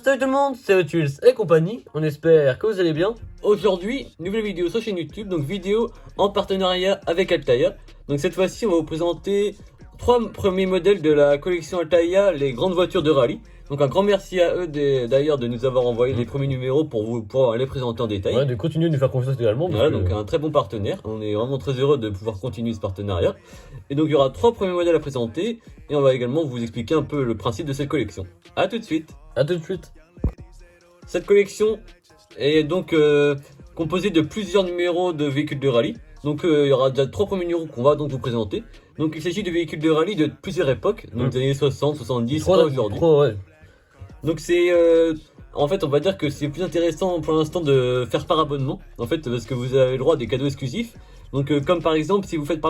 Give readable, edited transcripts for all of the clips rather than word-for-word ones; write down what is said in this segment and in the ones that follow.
Salut tout le monde, c'est Otuls et compagnie, on espère que vous allez bien. Aujourd'hui, nouvelle vidéo sur chaîne YouTube, donc vidéo en partenariat avec Altaïa. Donc cette fois-ci, on va vous présenter 3 premiers modèles de la collection Altaïa, les grandes voitures de rallye. Donc un grand merci à eux d'ailleurs de nous avoir envoyé les premiers numéros pour vous pouvoir les présenter en détail. Ouais, de continuer de nous faire confiance également. Voilà, donc un très bon partenaire. On est vraiment très heureux de pouvoir continuer ce partenariat. Et donc il y aura 3 premiers modèles à présenter et on va également vous expliquer un peu le principe de cette collection. A tout de suite. À tout de suite. Cette collection est donc composée de plusieurs numéros de véhicules de rallye. Donc il y aura déjà 3 premiers numéros qu'on va donc vous présenter. Donc il s'agit de véhicules de rallye de plusieurs époques, donc des années 60, 70, pas aujourd'hui. Ouais. Donc c'est en fait on va dire que c'est plus intéressant pour l'instant de faire par abonnement. En fait parce que vous avez le droit à des cadeaux exclusifs. Donc comme par exemple si vous faites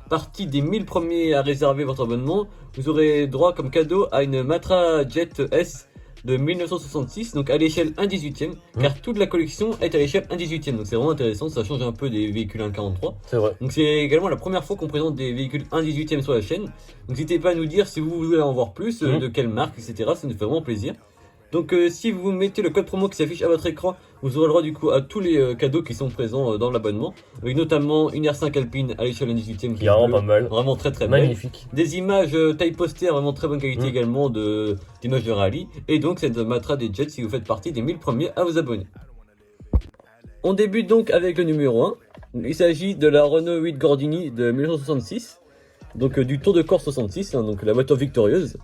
partie des 1000 premiers à réserver votre abonnement, vous aurez droit comme cadeau à une Matra Jet S de 1966, donc à l'échelle 1/18e, car toute la collection est à l'échelle 1/18e, donc c'est vraiment intéressant, ça change un peu des véhicules 1/43. C'est vrai. Donc c'est également la première fois qu'on présente des véhicules 1/18e sur la chaîne, donc n'hésitez pas à nous dire si vous voulez en voir plus, de quelle marque, etc. Ça nous fait vraiment plaisir. Donc si vous mettez le code promo qui s'affiche à votre écran, vous aurez le droit du coup à tous les cadeaux qui sont présents dans l'abonnement, avec notamment une R5 Alpine à l'échelle 1/18e qui est vraiment bleue, pas mal, vraiment très belle. Magnifique. Des images taille poster vraiment très bonne qualité également d'images de rallye, et donc cette Matra des Jets si vous faites partie des 1000 premiers à vous abonner. On débute donc avec le numéro 1, il s'agit de la Renault 8 Gordini de 1966, donc du Tour de Corse 66, hein, donc la voiture victorieuse.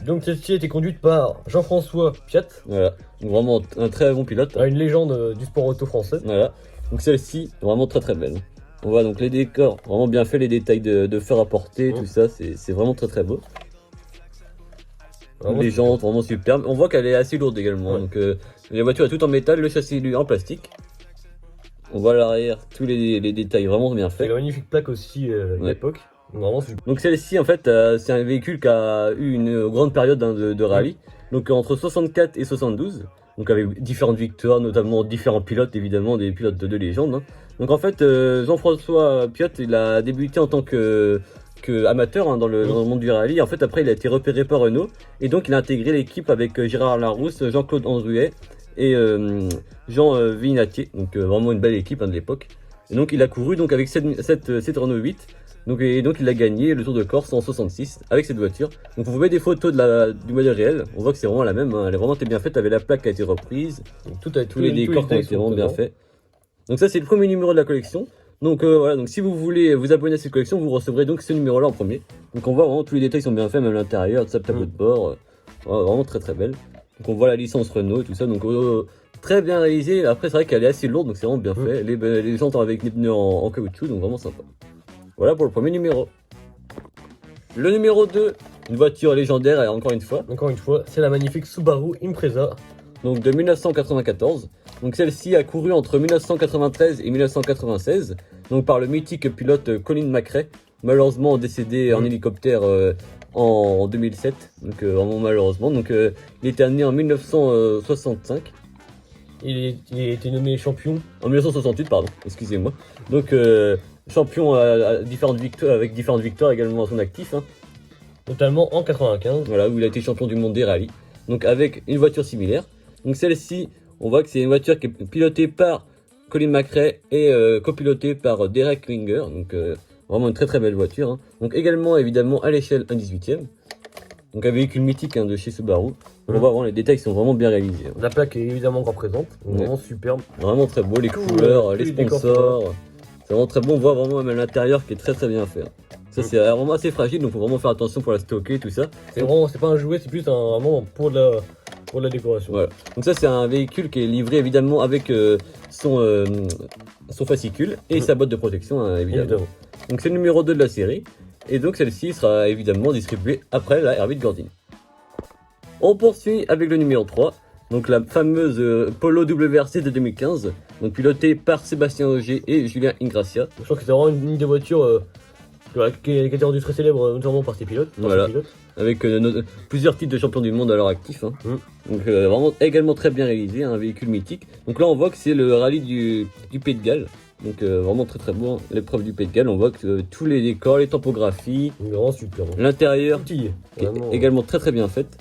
Donc celle-ci a été conduite par Jean-François Piat. Voilà, donc vraiment un très bon pilote. Une légende du sport auto français. Voilà, donc celle-ci vraiment très belle. On voit donc les décors vraiment bien faits, les détails de fer apporté, tout ça, c'est vraiment très beau. Vraiment les jantes vraiment superbes. On voit qu'elle est assez lourde également. Donc la voiture est toute en métal, le châssis lui en plastique. On voit à l'arrière tous les détails vraiment bien faits. Et la magnifique plaque aussi de l'époque. Vraiment super. Donc celle-ci en fait c'est un véhicule qui a eu une grande période de rallye, donc entre 64 et 72, donc avec différentes victoires, notamment différents pilotes évidemment, des pilotes de légende. Hein. Donc en fait Jean-François Piot il a débuté en tant que amateur dans le monde du rallye. En fait après il a été repéré par Renault et donc il a intégré l'équipe avec Gérard Larousse, Jean-Claude Andruet et Jean Vignatier, donc vraiment une belle équipe de l'époque. Et donc il a couru donc avec cette Renault 8. Donc il a gagné le Tour de Corse en 66 avec cette voiture. Donc vous voyez des photos du modèle réel, on voit que c'est vraiment la même, hein. Elle est vraiment bien faite, avec la plaque qui a été reprise, tous les décors qui ont été vraiment bien faits. Donc ça c'est le premier numéro de la collection. Donc voilà, donc si vous voulez vous abonner à cette collection, vous recevrez donc ce numéro là en premier. Donc on voit vraiment tous les détails sont bien faits, même l'intérieur, tout ça, tableau de bord, vraiment très belle. Donc on voit la licence Renault et tout ça, donc très bien réalisé. Après c'est vrai qu'elle est assez lourde, donc c'est vraiment bien fait. Les jantes avec les pneus en caoutchouc, donc vraiment sympa. Voilà pour le premier numéro. Le numéro 2, une voiture légendaire, et encore une fois, c'est la magnifique Subaru Impreza. Donc de 1994. Donc celle-ci a couru entre 1993 et 1996. Donc par le mythique pilote Colin McRae, malheureusement décédé en hélicoptère en 2007. Donc vraiment malheureusement. Donc il était né en 1965. Il a été nommé champion en 1968, pardon, excusez-moi. Donc champion avec différentes victoires également à son actif. Hein. Notamment en 95. Voilà, où il a été champion du monde des rallyes. Donc avec une voiture similaire. Donc celle-ci, on voit que c'est une voiture qui est pilotée par Colin McRae et copilotée par Derek Klinger. Donc vraiment une très belle voiture. Hein. Donc également évidemment à l'échelle 1/18e. Donc un véhicule mythique de chez Subaru. On voit vraiment les détails qui sont vraiment bien réalisés. Hein. La plaque est évidemment encore présente. Vraiment superbe. Vraiment très beau, les couleurs, les sponsors. C'est vraiment très bon, on voit vraiment même l'intérieur qui est très bien fait. Ça c'est vraiment assez fragile, donc faut vraiment faire attention pour la stocker tout ça. C'est pas un jouet, c'est plus vraiment pour de la décoration. Voilà. Donc ça c'est un véhicule qui est livré évidemment avec son fascicule et sa boîte de protection hein, évidemment. Donc c'est le numéro 2 de la série. Et donc celle-ci sera évidemment distribuée après la R8 Gordini. On poursuit avec le numéro 3. Donc la fameuse Polo WRC de 2015, donc pilotée par Sébastien Ogier et Julien Ingracia. Je crois que c'est vraiment une des voitures qui a été rendue très célèbre notamment par ses pilotes. Avec plusieurs titres de champion du monde à leur actif. Hein. Donc vraiment également très bien réalisé, un véhicule mythique. Donc là on voit que c'est le rallye du Pays de Galles. Donc vraiment très beau, hein. L'épreuve du Pays de Galles, on voit que tous les décors, les topographies, vraiment super. L'intérieur est également très bien faite.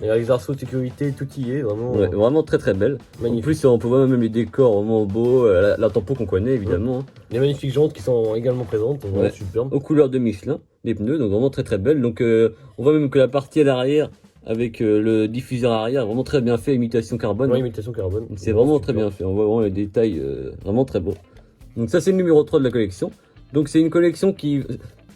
Et avec les arceaux de sécurité, tout y est, vraiment. Ouais, vraiment très très belle. Magnifique. En plus, on peut voir même les décors vraiment beaux, la tempo qu'on connaît évidemment. Hein. Les magnifiques jantes qui sont également présentes, donc vraiment Ouais. superbe. Aux couleurs de Michelin, les pneus, donc vraiment très très belle. Donc on voit même que la partie à l'arrière, avec le diffuseur arrière, vraiment très bien fait, imitation carbone. Ouais, imitation carbone. C'est vraiment très bien fait, on voit vraiment les détails vraiment très beaux. Donc ça c'est le numéro 3 de la collection. Donc c'est une collection qui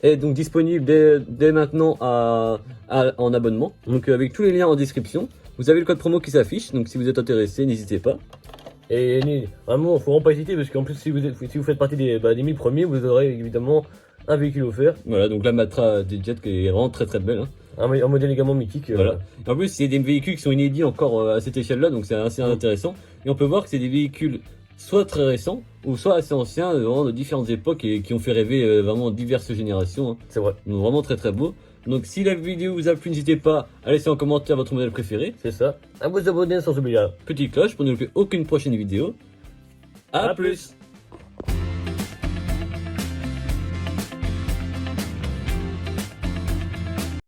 est donc disponible dès maintenant en abonnement. Donc avec tous les liens en description. Vous avez le code promo qui s'affiche, donc si vous êtes intéressé, n'hésitez pas. Et vraiment, faut vraiment pas hésiter, parce qu'en plus, si vous faites partie des 1000 premiers, vous aurez évidemment un véhicule offert. Voilà, donc la Matra des Jets qui est vraiment très très belle. Hein. Un modèle également mythique. Voilà. Et en plus, c'est des véhicules qui sont inédits encore à cette échelle-là, donc c'est assez intéressant. Et on peut voir que c'est des véhicules soit très récents, ou soit assez anciens, vraiment de différentes époques et qui ont fait rêver vraiment diverses générations. Hein. C'est vrai. Donc vraiment très très beau. Donc si la vidéo vous a plu, n'hésitez pas à laisser en commentaire votre modèle préféré. C'est ça. À vous abonner sans oublier. Petite cloche pour ne louper aucune prochaine vidéo. A plus.